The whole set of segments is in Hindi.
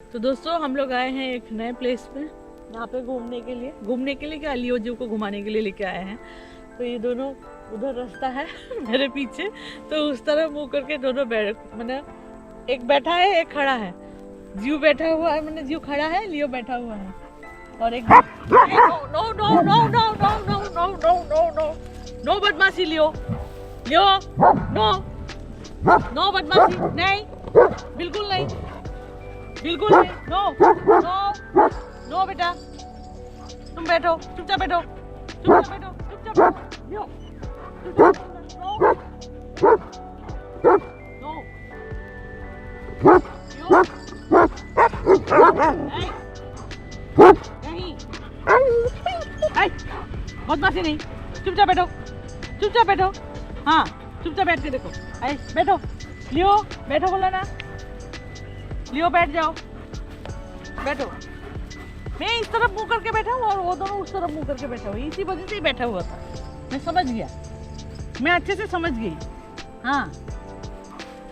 तो दोस्तों हम लोग आए हैं एक नए प्लेस पे, यहाँ पे घूमने के लिए क्या, लियो जू को घुमाने के लिए लेके आए हैं। तो ये दोनों उधर रास्ता है मेरे पीछे, तो उस तरफ मुंह करके दोनों मतलब एक बैठा है एक खड़ा है। जीव बैठा हुआ है, मतलब जीव खड़ा है, लियो बैठा हुआ है। और एक no no no no no no no no no no no no बदमाशी लियो, लियो नो नो बदमाशी नहीं, बिल्कुल नहीं, बिल्कुल नहीं, नो नो नो बेटा, तुम बैठो, चुपचाप बैठो, चुपचाप बैठो, चुपचाप बैठो, लो, नो नहीं, बदमाशी नहीं, चुपचाप बैठो, चुपचाप बैठो, हाँ चुपचाप बैठ के देखो, बैठो, लियो बैठो बोला ना, लियो बैठ जाओ, बैठो। मैं इस तरफ मुंह करके बैठा हूँ और वो दोनों उस तरफ मुंह करके बैठा हुआ, इसी वजह से ही बैठा हुआ था। मैं समझ गया, मैं अच्छे से समझ गई। हाँ,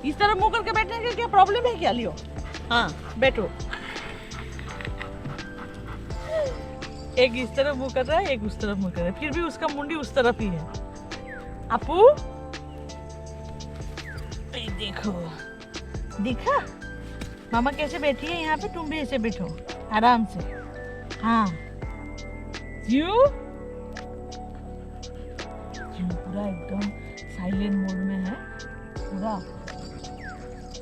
इस तरफ मुंह करके बैठने का क्या प्रॉब्लम है क्या लियो? हाँ बैठो। एक इस तरफ मुंह कर रहा है, एक उस तरफ मुंह कर रहा है, फिर भी उसका मुंडी उस तरफ ही है। अपू देखो, देखा मामा कैसे बैठी है यहाँ पे, तुम भी ऐसे बैठो आराम से। हाँ जीव पूरा एकदम साइलेंट मोड में है पूरा।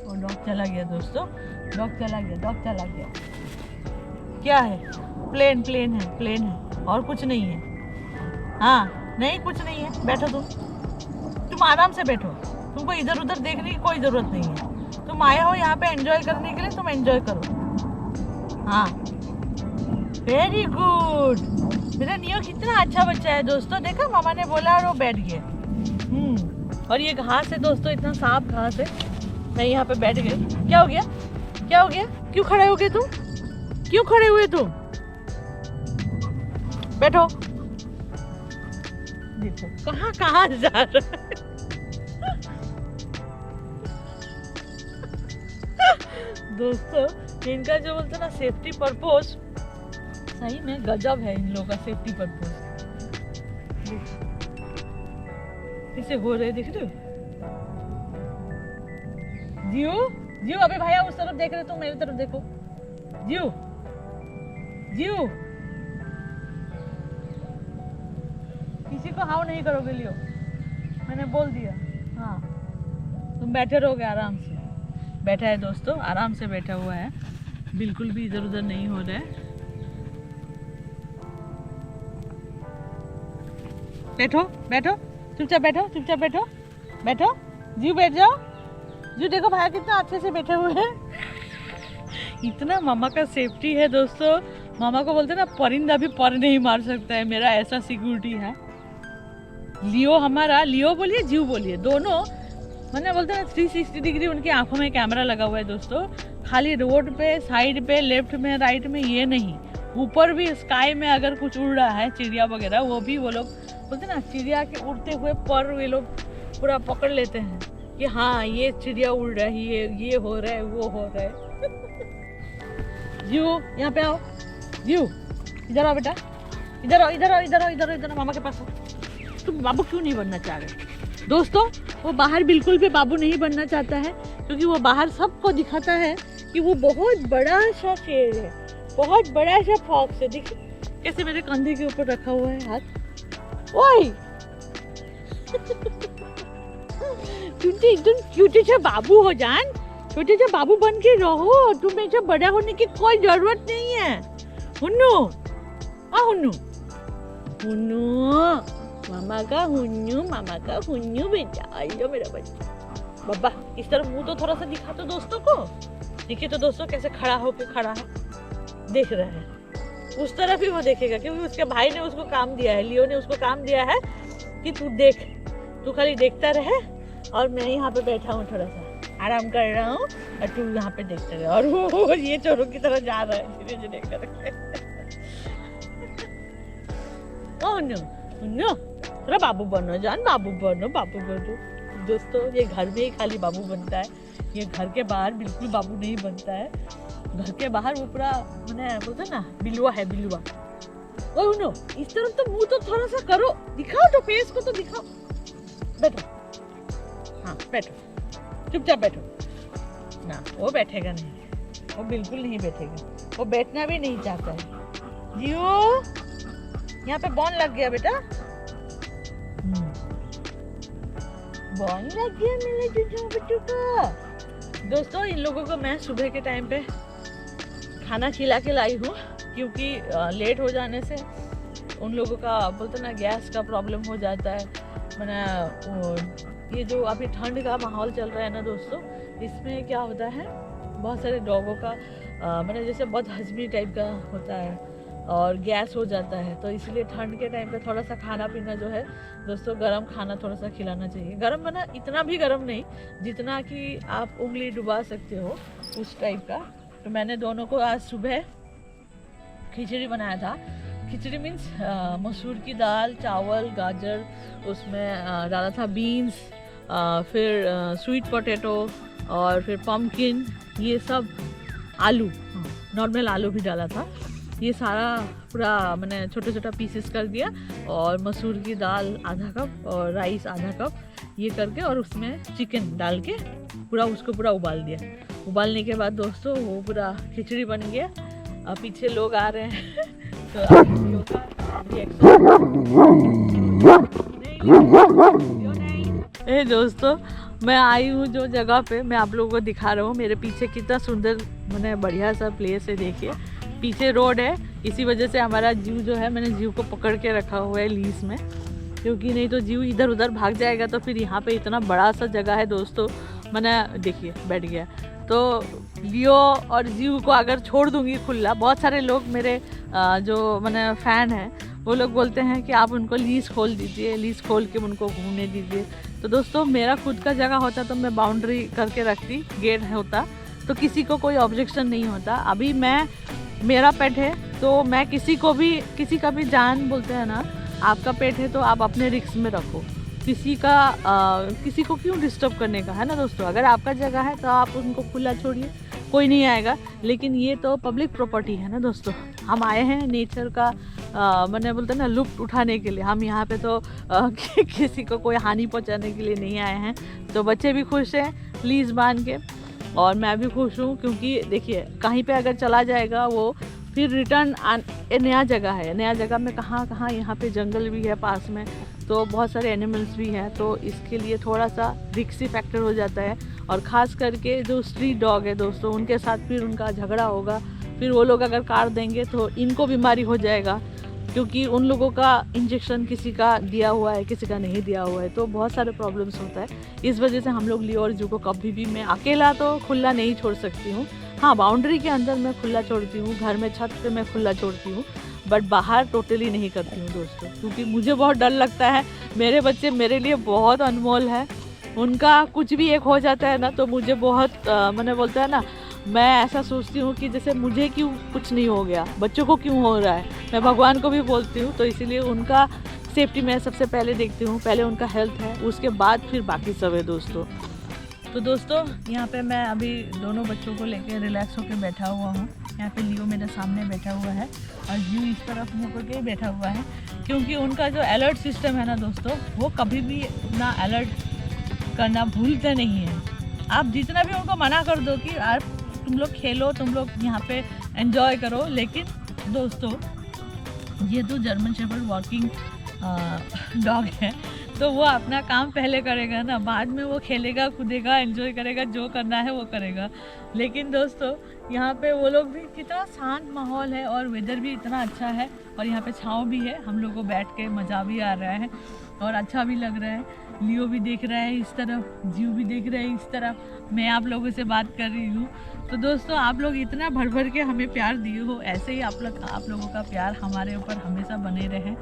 और डॉग चला गया दोस्तों, डॉग चला गया। क्या है? प्लेन है और कुछ नहीं है। हाँ नहीं कुछ नहीं है, बैठो तुम आराम से बैठो, तुमको इधर उधर देखने की कोई जरूरत नहीं है। तुम आए हो यहाँ पे एंजॉय करने के लिए, तुम एंजॉय करो। हाँ वेरी गुड, मेरा नियो कितना अच्छा बच्चा है दोस्तों। देखा मामा ने बोला और वो बैठ गया। और ये घास है दोस्तों, इतना साफ घास है, मैं यहाँ पे बैठ गई। क्या हो गया? क्यों खड़े हो गए तुम? क्यों खड़े हुए तुम? बैठो। देखो कहाँ जा रहा है। दोस्तों इनका जो बोलते ना सेफ्टी पर्पस, सही में गजब है इन लोगों का सेफ्टी पर्पस। कैसे हो रहे देख रहे हो? जीव अबे भैया उस तरफ देख रहे, तुम मेरी तरफ देखो। जीव किसी को हाव नहीं करोगे लियो, मैंने बोल दिया। हाँ तुम बैठे रहोगे आराम से। बैठा है दोस्तों, आराम से बैठा हुआ है, बिल्कुल भी इधर उधर नहीं हो रहा है। बैठो चुपचाप बैठो। जीव बैठ जाओ। जीव देखो भाई कितना अच्छे से बैठे हुए हैं। इतना मामा का सेफ्टी है दोस्तों। मामा को बोलते ना परिंदा भी पर नहीं मार सकता है, मेरा ऐसा सिक्योरिटी है। लियो हमारा, लियो बोलिए जीव बोलिए, दोनों मैंने बोलते हैं 360 डिग्री उनकी आंखों में कैमरा लगा हुआ है दोस्तों। खाली रोड पे, साइड पे, लेफ्ट में, राइट में, ये नहीं, ऊपर भी स्काई में अगर कुछ उड़ रहा है चिड़िया वगैरह, वो भी वो लोग बोलते ना चिड़िया के उड़ते हुए पर ये लोग पूरा पकड़ लेते हैं कि हाँ ये चिड़िया उड़ रही है, ये हो रहा है, वो हो रहा है। जीव यहाँ पे आओ, जीव इधर आओ बेटा, इधर आओ मामा के पास आओ। तुम बाबू क्यों नहीं बनना चाह रहे? दोस्तों वो बाहर बिल्कुल भी बाबू नहीं बनना चाहता है, क्योंकि वो बाहर सबको दिखाता है कि वो बहुत बड़ा सा शेर है, बहुत बड़ा सा फॉक्स है। देखिए कैसे मेरे कंधे के ऊपर रखा हुआ है हाथ। ओए तुम एकदम छोटे से बाबू हो जान, छोटे से बाबू बन के रहो, तुम्हें ऐसे बड़ा होने की कोई जरूरत नहीं है। हुन्नू मामा का हुन्नू बेटा, आइयो मेरा बच्चा। बाबा इस तरफ मुंह तो थोड़ा सा दिखा तो दोस्तों को। देखिए तो दोस्तों कैसे खड़ा है, देख रहा है। उस तरफ ही वो देखेगा, क्योंकि उसके भाई ने उसको काम दिया है, लियो ने उसको काम दिया है कि तू देख, तू खाली देखता रहे और मैं यहाँ पे बैठा हूँ, थोड़ा सा आराम कर रहा हूँ और तू यहाँ पे देखते रहे। और वो ये चोरों की तरह जा रहा है धीरे धीरे करके। ओह नो, थोड़ा बाबू बनो जान, बाबू बनो। दोस्तों ये घर में ही खाली बाबू बनता है। ये घर के बाहर बिल्कुल बाबू नहीं बनता है, घर के बाहर वो पूरा मैंने बोलते ना बिलुआ है, बिलुआ। ओ नो, इस तरफ तो मुंह तो थोड़ा सा करो, दिखाओ तो फेस को तो दिखाओ। बैठो, हाँ बैठो, चुपचाप बैठो ना। वो बैठेगा नहीं, वो बिल्कुल नहीं बैठेगा, वो बैठना भी नहीं चाहता है। जियो, यहाँ पे बॉन लग गया बेटा, बॉन लग गया मेरे जुजू बच्चों का। दोस्तों इन लोगों को मैं सुबह के टाइम पे खाना खिला के लाई हूँ, क्योंकि लेट हो जाने से उन लोगों का बोलते ना गैस का प्रॉब्लम हो जाता है। मैंने ये जो अभी ठंड का माहौल चल रहा है ना दोस्तों, इसमें क्या होता है बहुत सारे डॉगों का मैंने जैसे बहुत हजमी टाइप का होता है और गैस हो जाता है, तो इसलिए ठंड के टाइम पे थोड़ा सा खाना पीना जो है दोस्तों गरम खाना थोड़ा सा खिलाना चाहिए। गरम बना इतना भी गरम नहीं, जितना कि आप उंगली डुबा सकते हो उस टाइप का। तो मैंने दोनों को आज सुबह खिचड़ी बनाया था। खिचड़ी मीन्स मसूर की दाल, चावल, गाजर, उसमें डाला था बीन्स, फिर स्वीट पोटैटो और फिर पम्पकिन, ये सब आलू, नॉर्मल आलू भी डाला था। ये सारा पूरा मैंने छोटा छोटा पीसेस कर दिया और मसूर की दाल आधा कप और राइस आधा कप, ये करके और उसमें चिकन डाल के पूरा उसको पूरा उबाल दिया। उबालने के बाद दोस्तों वो पूरा खिचड़ी बन गया। अब पीछे लोग आ रहे हैं तो दोस्तों मैं आई हूँ जो जगह पे मैं आप लोगों को दिखा रहा हूँ। मेरे पीछे कितना सुंदर मैंने बढ़िया सा प्लेस है, देखिए पीछे रोड है। इसी वजह से हमारा जीव जो है, मैंने जीव को पकड़ के रखा हुआ है लीज में, क्योंकि नहीं तो जीव इधर उधर भाग जाएगा। तो फिर यहाँ पे इतना बड़ा सा जगह है दोस्तों, मैंने देखिए बैठ गया। तो लियो और जीव को अगर छोड़ दूंगी खुला, बहुत सारे लोग मेरे जो मैंने फ़ैन हैं वो लोग बोलते हैं कि आप उनको लीज खोल दीजिए, लीज खोल के उनको घूमने दीजिए। तो दोस्तों मेरा खुद का जगह होता तो मैं बाउंड्री करके रखती, गेट होता तो किसी को कोई ऑब्जेक्शन नहीं होता। अभी मेरा पेट है तो मैं किसी का भी जान बोलते हैं ना, आपका पेट है तो आप अपने रिस्क में रखो, किसी को क्यों डिस्टर्ब करने का, है ना दोस्तों। अगर आपका जगह है तो आप उनको खुला छोड़िए, कोई नहीं आएगा। लेकिन ये तो पब्लिक प्रॉपर्टी है ना दोस्तों, हम आए हैं नेचर का मैंने बोलते ना लुप्त उठाने के लिए। हम यहाँ पे तो किसी को कोई हानि पहुँचाने के लिए नहीं आए हैं। तो बच्चे भी खुश हैं लीज बांध के और मैं भी खुश हूँ, क्योंकि देखिए कहीं पे अगर चला जाएगा वो फिर रिटर्न नया जगह है, नया जगह में कहाँ यहाँ पे जंगल भी है पास में, तो बहुत सारे एनिमल्स भी हैं, तो इसके लिए थोड़ा सा रिस्की फैक्टर हो जाता है। और ख़ास करके जो स्ट्रीट डॉग है दोस्तों, उनके साथ फिर उनका झगड़ा होगा, फिर वो लोग अगर काट देंगे तो इनको बीमारी हो जाएगा, क्योंकि उन लोगों का इंजेक्शन किसी का दिया हुआ है किसी का नहीं दिया हुआ है, तो बहुत सारे प्रॉब्लम्स होता है। इस वजह से हम लोग लियो और जू को कभी भी मैं अकेला तो खुला नहीं छोड़ सकती हूँ। हाँ, बाउंड्री के अंदर मैं खुला छोड़ती हूँ, घर में छत पे मैं खुला छोड़ती हूँ, बट बाहर टोटली नहीं करती हूँ दोस्तों, क्योंकि मुझे बहुत डर लगता है। मेरे बच्चे मेरे लिए बहुत अनमोल है, उनका कुछ भी एक हो जाता है ना तो मुझे बहुत मैंने बोलता है ना, मैं ऐसा सोचती हूँ कि जैसे मुझे क्यों कुछ नहीं हो गया, बच्चों को क्यों हो रहा है। मैं भगवान को भी बोलती हूँ, तो इसीलिए उनका सेफ्टी मैं सबसे पहले देखती हूँ। पहले उनका हेल्थ है, उसके बाद फिर बाकी सब है दोस्तों। तो दोस्तों यहाँ पे मैं अभी दोनों बच्चों को लेके रिलैक्स होकर बैठा हुआ हूँ। यहाँ पे लियो मेरे सामने बैठा हुआ है और जीव इस तरफ मुँह करके बैठा हुआ है, क्योंकि उनका जो अलर्ट सिस्टम है ना दोस्तों, वो कभी भी अपना अलर्ट करना भूलते नहीं है। आप जितना भी उनको मना कर दो कि यार तुम लोग खेलो, तुम लोग यहाँ पे एंजॉय करो, लेकिन दोस्तों ये तो जर्मन शेफर्ड वर्किंग डॉग है, तो वो अपना काम पहले करेगा ना, बाद में वो खेलेगा, कूदेगा, एंजॉय करेगा, जो करना है वो करेगा। लेकिन दोस्तों यहाँ पे वो लोग भी, कितना शांत माहौल है और वेदर भी इतना अच्छा है, और यहाँ पे छाँव भी है, हम लोग को बैठ के मज़ा भी आ रहा है और अच्छा भी लग रहा है। लियो भी देख रहा है इस तरफ, जीव भी देख रहा है इस तरफ, मैं आप लोगों से बात कर रही हूँ। तो दोस्तों आप लोग इतना भर भर के हमें प्यार दिए हो, ऐसे ही आप लोगों का प्यार हमारे ऊपर हमेशा बने रहे।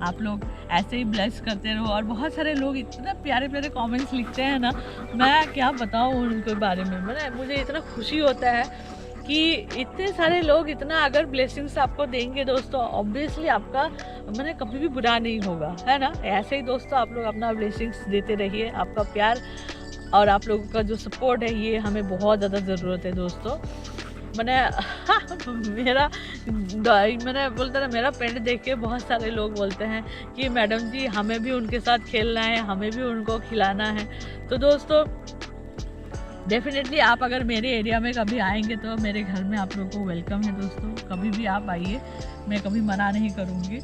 आप लोग ऐसे ही ब्लेस करते रहो। और बहुत सारे लोग इतना प्यारे प्यारे कमेंट्स लिखते हैं ना, मैं क्या बताऊँ उनके बारे में। मुझे इतना खुशी होता है कि इतने सारे लोग इतना अगर ब्लेसिंग्स आपको देंगे दोस्तों, ऑब्वियसली आपका कभी भी बुरा नहीं होगा, है ना। ऐसे ही दोस्तों आप लोग अपना ब्लेसिंग्स देते रहिए, आपका प्यार और आप लोगों का जो सपोर्ट है ये हमें बहुत ज़्यादा ज़रूरत है दोस्तों। मैंने मैंने बोलता ना, मेरा पेंट देख के बहुत सारे लोग बोलते हैं कि मैडम जी हमें भी उनके साथ खेलना है, हमें भी उनको खिलाना है। तो दोस्तों डेफिनेटली आप अगर मेरे एरिया में कभी आएंगे तो मेरे घर में आप लोगों को वेलकम है दोस्तों, कभी भी आप आइए, मैं कभी मना नहीं करूँगी।